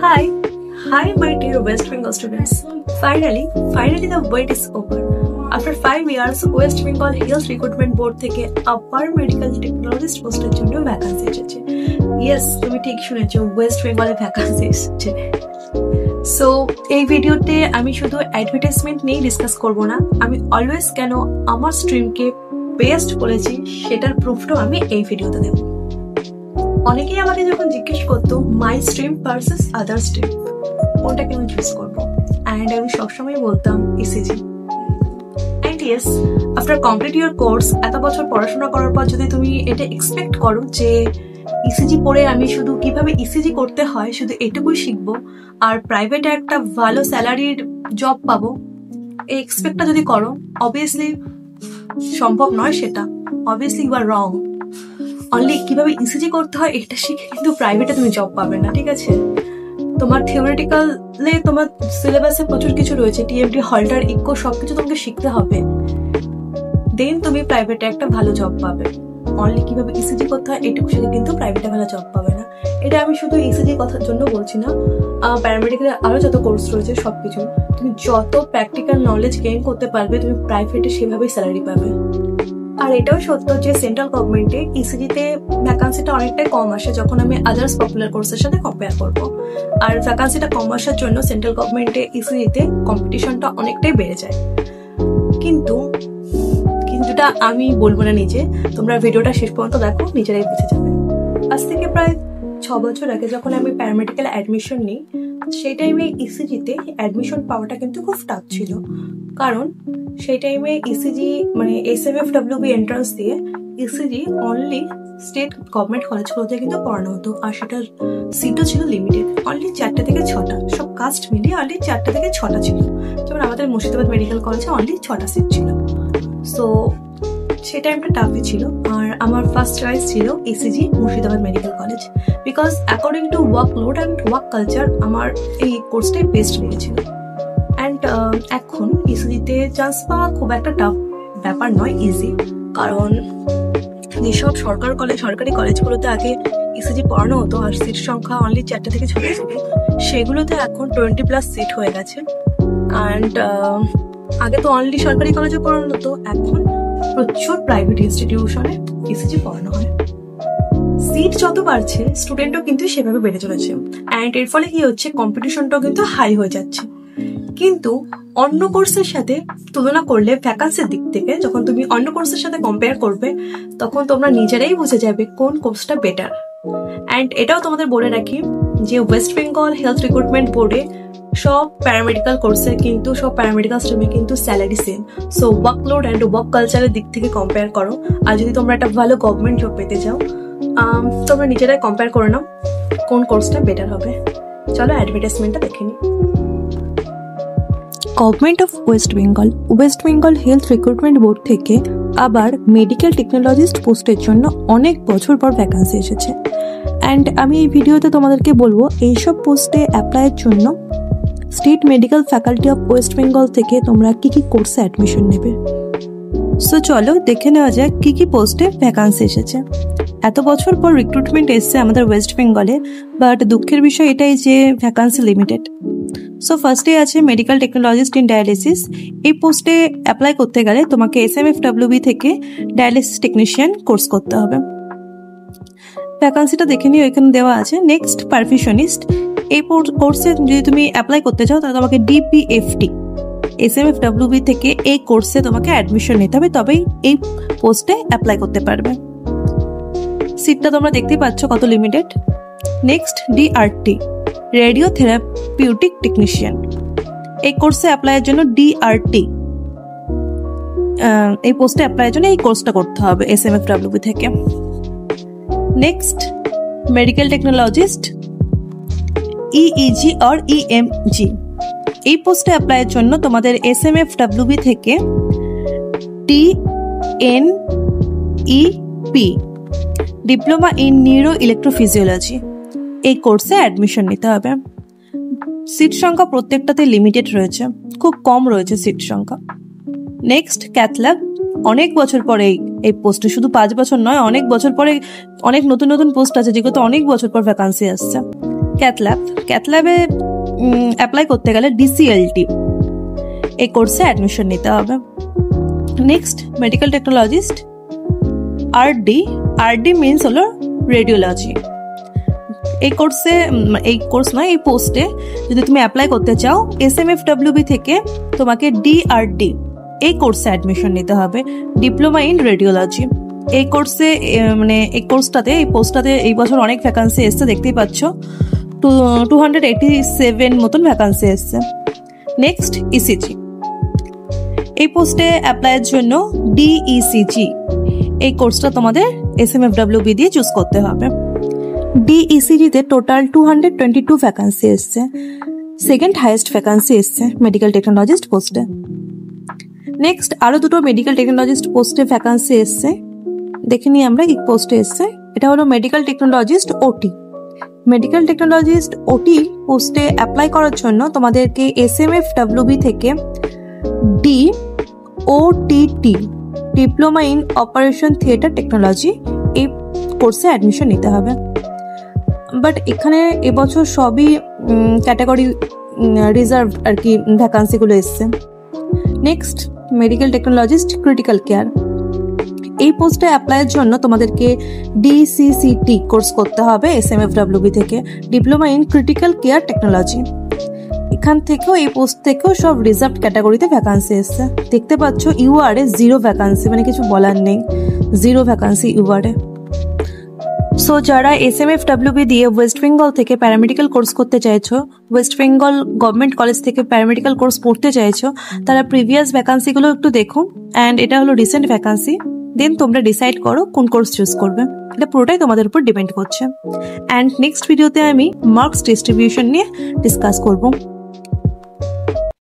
Hi, hi, my dear West Bengal students. Finally the wait is over. After 5 years, West Bengal Health Recruitment Board থেকে আবার medical technologist পোস্টের জন্য vacancy এসেছে। Yes, তুমি ঠিক শুনেছো, ওয়েস্ট বেঙ্গলে ভ্যাকান্সি এসেছে। সো এই ভিডিওতে আমি শুধু অ্যাডভার্টাইজমেন্ট নিয়ে ডিসকাস করব না, আমি অলওয়েজ কেন আমার স্ট্রিমকে বেস্ট বলেছি সেটার প্রুফটাও আমি এই ভিডিওতে দেবো। অনেকেই আমাকে যখন জিজ্ঞেস করতো মাই স্ট্রিম ভার্সেস আদার স্ট্রিম, কোনটাকে আমি চুজ করবো, অ্যান্ড আমি সবসময় বলতাম ECG. And yes, after complete your course, এত বছর পড়াশোনা করার পর যদি তুমি এটা এক্সপেক্ট করো যে ইসিজি পড়ে আমি শুধু কিভাবে ইসিজি করতে হয় শুধু এটুকুই শিখবো আর প্রাইভেটে একটা ভালো স্যালারির জব পাবো, এই এক্সপেক্টটা যদি করো, অবভিয়াসলি সম্ভব নয় সেটা। Obviously you are wrong. Only কিভাবে ইসিজি করতে হয় এটা শিখে কিন্তু প্রাইভেটে তুমি জব পাবে না, ঠিক আছে? তোমার থিওরিটিক্যালে তোমার সিলেবাসে প্রচুর কিছু রয়েছে, টিএমটি, হল্টার, ইকো সবকিছু তোমাকে শিখতে হবে, দেন তুমি প্রাইভেটে একটা ভালো জব পাবে। অনলি কিভাবে ইসিজি করতে হয় এটুকু শিখে কিন্তু প্রাইভেটে ভালো জব পাবে না। এটা আমি শুধু ইসিজি কথার জন্য বলছি না, প্যারামেডিক্যালে আরো যত কোর্স রয়েছে সবকিছু তুমি যত প্র্যাকটিক্যাল নলেজ গেইন করতে পারবে তুমি প্রাইভেটে সেভাবেই স্যালারি পাবে। আর এটাও সত্য যে সেন্ট্রাল গভর্নমেন্টে ইসিজিতে ভ্যাকান্সিটা অনেকটাই কম আসে যখন আমি আদার্স পপুলার কোর্সের সাথে কম্পেয়ার করবো। আর ভ্যাকান্সিটা কম আসার জন্য সেন্ট্রাল গভর্নমেন্টে ইসিজিতে কম্পিটিশনটা অনেকটাই বেড়ে যায়। কিন্তুটা আমি বলবো না নিজে, তোমরা ভিডিওটা শেষ পর্যন্ত দেখো, নিজেরাই বুঝে যাবে। আজ থেকে প্রায় 6 বছর আগে যখন আমি প্যারামেডিক্যাল অ্যাডমিশন নিই, সেই টাইমে ইসিজিতে অ্যাডমিশন পাওয়াটা কিন্তু খুব টাফ ছিল, কারণ সেই টাইমে ইসিজি মানে SMFWB এন্ট্রান্স দিয়ে ইসিজি অনলি স্টেট গভর্নমেন্ট কলেজগুলোতে কিন্তু পড়ানো হতো, আর সেটার সিটও ছিল লিমিটেড, অনলি 4টে থেকে 6টা, সব কাস্ট মিলিয়ে অনলি 4টে থেকে 6টা ছিল। যেমন আমাদের মুর্শিদাবাদ মেডিকেল কলেজে অনলি 6টা সিট ছিল। সো সেই টাইমটা টাফই ছিল, আর আমার ফার্স্ট চয়েস ছিল ECG Murshidabad medical college, because according to work load and work culture আমার এই কোর্সটাই বেস্ট লেগেছিল। অ্যান্ড এখন ইসিজিতে চান্স পাওয়া খুব একটা টাফ ব্যাপার নয়, ইজি, কারণ যেসব সরকারি কলেজগুলোতে আগে ইসিজি পড়ানো হতো আর সিট সংখ্যা অনলি 4টে থেকে 6টা ছিল, সেগুলোতে এখন 20+ সিট হয়ে গেছে। অ্যান্ড আগে তো অনলি সরকারি কলেজে পড়ানো হতো, এখন প্রচুর প্রাইভেট ইনস্টিটিউশনে ইসিজি পড়ানো হয়। সিট যত বাড়ছে স্টুডেন্টও কিন্তু সেভাবে বেড়ে চলেছে, অ্যান্ড এর ফলে কি হচ্ছে, কম্পিটিশনটাও কিন্তু হাই হয়ে যাচ্ছে। কিন্তু অন্য কোর্সের সাথে তুলনা করলে ভ্যাকান্সির দিক থেকে যখন তুমি অন্য কোর্সের সাথে কম্পেয়ার করবে তখন তোমরা নিজেরাই বুঝে যাবে কোন কোর্সটা বেটার। অ্যান্ড এটাও তোমাদের বলে রাখি যে ওয়েস্ট বেঙ্গল হেলথ রিক্রুটমেন্ট বোর্ডে সব প্যারামেডিক্যাল কোর্সের কিন্তু সব প্যারামেডিক্যাল স্ট্রিমে কিন্তু salary same. So workload and work কালচারের দিক থেকে কম্পেয়ার করো, আর যদি তোমরা একটা ভালো গভর্নমেন্ট জব পেতে চাও তোমরা নিজেরাই কম্পেয়ার করে নাও কোন কোর্সটা বেটার হবে। চলো অ্যাডভার্টাইজমেন্টটা দেখে নিই। Government of West Bengal health recruitment board থেকে আবার মেডিকেল টেকনোলজিস্ট পোস্টের জন্য অনেক বছর পর ভ্যাকান্সি এসেছে। অ্যান্ড আমি এই ভিডিওতে তোমাদেরকে বলবো এইসব পোস্টে অ্যাপ্লাইয়ের জন্য state medical faculty of West Bengal থেকে তোমরা কি কি কোর্সে অ্যাডমিশন নেবে। সো চলো দেখে নেওয়া যাক কি কি পোস্টে ভ্যাকান্সি এসেছে। এত বছর পর রিক্রুটমেন্ট এসছে আমাদের ওয়েস্ট বেঙ্গলে, বাট দুঃখের বিষয় এটাই যে ভ্যাকান্সি লিমিটেড। সো ফার্স্টে আছে মেডিকেল টেকনোলজিস্ট ইন ডায়ালিসিস। এই পোস্টে অ্যাপ্লাই করতে গেলে তোমাকে SMFWB থেকে ডায়ালিসিস টেকনিশিয়ান কোর্স করতে হবে। ভ্যাকান্সিটা দেখে নিও, এখানে দেওয়া আছে। নেক্সট পারফিউশনিস্ট, এই কোর্সে যদি তুমি অ্যাপ্লাই করতে চাও তাহলে তোমাকে DPFT SMFWB থেকে এই কোর্সে তোমাকে অ্যাডমিশন নিতে হবে, তবেই এই পোস্টে অ্যাপ্লাই করতে পারবে। সিটটা তোমরা দেখতেই পাচ্ছ কত limited. Next DRT radio therapeutic technician, এই কোর্সে অ্যাপ্লাইয়ের জন্য DRT এই পোস্টে অ্যাপ্লাইয়ের জন্য এই কোর্সটা করতে হবে SMFWB থেকে। নেক্সট মেডিকেল টেকনোলজিস্ট EEG আর EMG, এই পোস্টে অ্যাপ্লাইয়ের জন্য তোমাদের SMFWB থেকে DNEP diploma in neuro electrophysiology এই কোর্সে অ্যাডমিশন নিতে হবে। সিট সংখ্যা প্রত্যেকটাতে লিমিটেড রয়েছে, খুব কম রয়েছে সিট সংখ্যা। নেক্সট ক্যাথল্যাব, অনেক বছর পরে এই পোস্টে, শুধু 5 বছর নয়, অনেক বছর পরে অনেক নতুন নতুন পোস্ট আছে যেগুলোতে অনেক বছর পর ভ্যাকান্সি আসছে। ক্যাথল্যাবে অ্যাপ্লাই করতে গেলে DCLT এই কোর্সে অ্যাডমিশন নিতে হবে। Next medical technologist RD means হলো রেডিওলজি। এই পোস্টে যদি তুমি অ্যাপ্লাই করতে চাও SMFWB থেকে তোমাকে DRD এই কোর্সে অ্যাডমিশন নিতে হবে, ডিপ্লোমা ইন রেডিওলজি। এই পোস্টটাতে এই বছর অনেক ভ্যাকান্সি এসছে, দেখতেই পাচ্ছ 287 মতন ভ্যাকান্সি এসছে। নেক্সট ECG, এই পোস্টে অ্যাপ্লাইয়ের জন্য DECG এই কোর্সটা তোমাদের SMFWB দিয়ে চুজ করতে হবে। DECG-তে টোটাল 222 ভ্যাকান্সি এসছে, সেকেন্ড হাইয়েস্ট ভ্যাকান্সি এসছে মেডিকেল টেকনোলজিস্ট পোস্টে। নেক্সট আরো দুটো মেডিকেল টেকনোলজিস্ট পোস্টে ভ্যাকান্সি এসছে, দেখে নিই আমরা কি পোস্টে এসছে। এটা হলো medical technologist OT। Medical technologist OT পোস্টে অ্যাপ্লাই করার জন্য তোমাদেরকে SMFWB থেকে DOTT diploma in operation theatre technology এই কোর্সে অ্যাডমিশন নিতে হবে। বাট এখানে এবছর সবই ক্যাটাগরি রিজার্ভ আর কি ভ্যাকান্সিগুলো এসছে। Next medical technologist critical care, এই পোস্টে অ্যাপ্লাইয়ের জন্য তোমাদেরকে DCCT কোর্স করতে হবে SMFWB থেকে, diploma in critical care technology. এখান থেকেও এই পোস্ট থেকেও সব রিজার্ভ ক্যাটাগরিতে ভ্যাকান্সি এসছে। দেখতে পাচ্ছ UR-এ 0 ভ্যাকান্সি, মানে কিছু বলার নেই, 0 ভ্যাকান্সি UR-এ। সো যারা SMFWB দিয়ে ওয়েস্ট বেঙ্গল থেকে প্যারামেডিক্যাল কোর্স করতে চাইছো, ওয়েস্ট বেঙ্গল গভর্নমেন্ট কলেজ থেকে প্যারামেডিক্যাল কোর্স পড়তে চাইছো, তারা প্রিভিয়াস ভ্যাকান্সিগুলো একটু দেখো, অ্যান্ড এটা হলো রিসেন্ট ভ্যাকান্সি। দেন তোমরা ডিসাইড করো কোন কোর্স চুজ করবে, এটা পুরোটাই তোমাদের উপর ডিপেন্ড করছে। অ্যান্ড নেক্সট ভিডিওতে আমি মার্কস ডিস্ট্রিবিউশন নিয়ে ডিসকাস করবো।